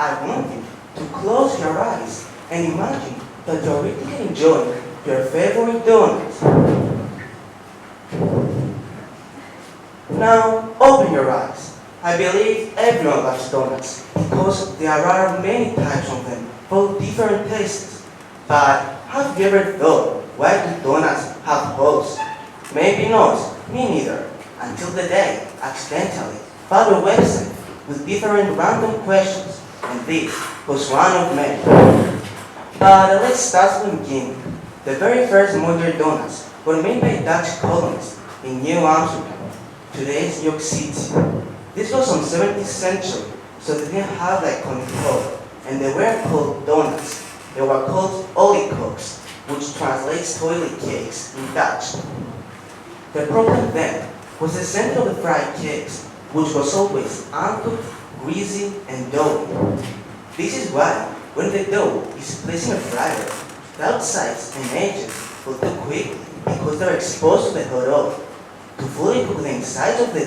I want you to close your eyes and imagine that you're really enjoying your favorite donut. Now, open your eyes. I believe everyone loves donuts because there are many types of them for different tastes. But have you ever thought, why do donuts have holes? Maybe not, me neither, until the day I accidentally found a website with different random questions, and this was one of many. But let's start from the beginning. The very first modern donuts were made by Dutch colonists in New Amsterdam, today's New York City. This was on 17th century, so they didn't have like control, and they weren't called donuts. They were called olykoeks, which translates toilet cakes in Dutch. The problem then was the center of the fried cakes, which was always uncooked, greasy, and doughy. This is why, when the dough is placed in a fryer, the outsides and edges will cook quickly because they're exposed to the hot oil. To fully cook the insides of the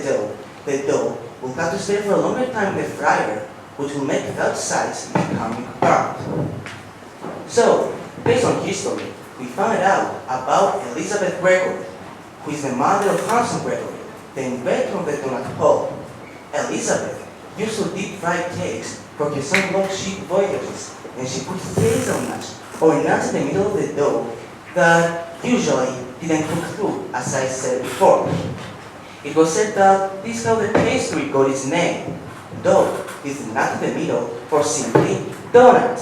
dough will have to stay for a longer time in the fryer, which will make the outsides become burnt. So, based on history, we found out about Elizabeth Gregory, who is the mother of Hanson Gregory, the inventor of the donut hole. Elizabeth used to deep fry cakes for her son long ship voyages, and she put hazelnuts or nuts in the middle of the dough that usually didn't cook through, as I said before. It was said that this is how the pastry got its name. Dough is not in the middle, or simply donut.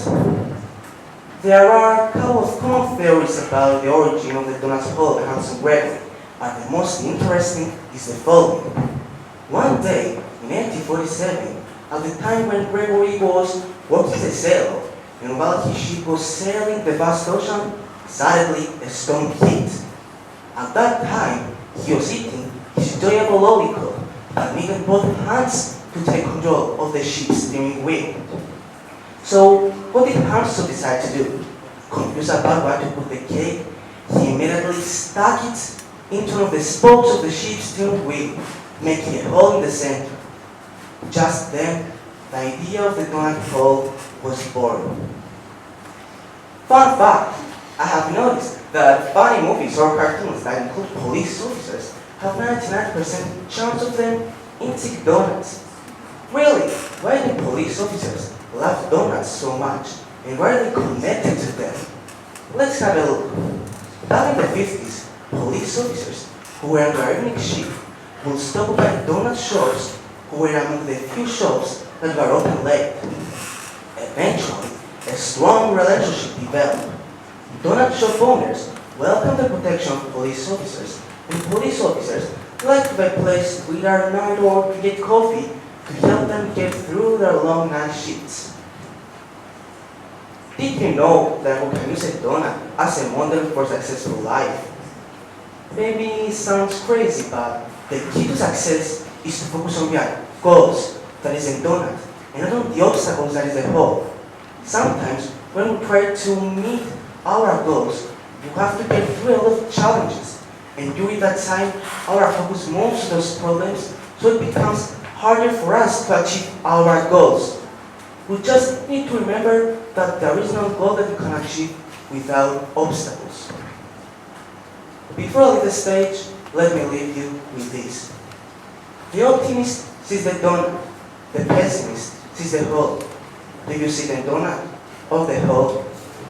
There are a couple of common theories about the origin of the donut hole by Hanson Gregory, but the most interesting is the following. One day, in 1847, at the time when Gregory was working as a sailor, and while his ship was sailing the vast ocean, suddenly a storm hit. At that time, he was eating his enjoyable lollipop and needed both hands to take control of the ship's steering wheel. So, what did Hanson decide to do? Confused about where to put the cake, he immediately stuck it into one of the spokes of the ship's steering wheel, making a hole in the center. Just then, the idea of the donut hole was born. Fun fact, I have noticed that funny movies or cartoons that include police officers have 99% chance of them eating donuts. Really, why do police officers love donuts so much, and why are they connected to them? Let's have a look. Back in the 50s, police officers who were on their evening shift would stop by donut shops who were among the few shops that were open late. Eventually, a strong relationship developed. Donut shop owners welcomed the protection of police officers, and police officers liked to buy places to eat at night or to get coffee to help them get through their long night shifts. Did you know that we can use a donut as a model for successful life? Maybe it sounds crazy, but the key to success is to focus on your goals, that is a donut, and not on the obstacles that is a hole. Sometimes, when we try to meet our goals, we have to get through a lot of challenges, and during that time, our focus moves to those problems, so it becomes harder for us to achieve our goals. We just need to remember that there is no goal that you can achieve without obstacles. Before I leave the stage, let me leave you with this. The optimist sees the donut, the pessimist sees the hole. Do you see the donut or the hole?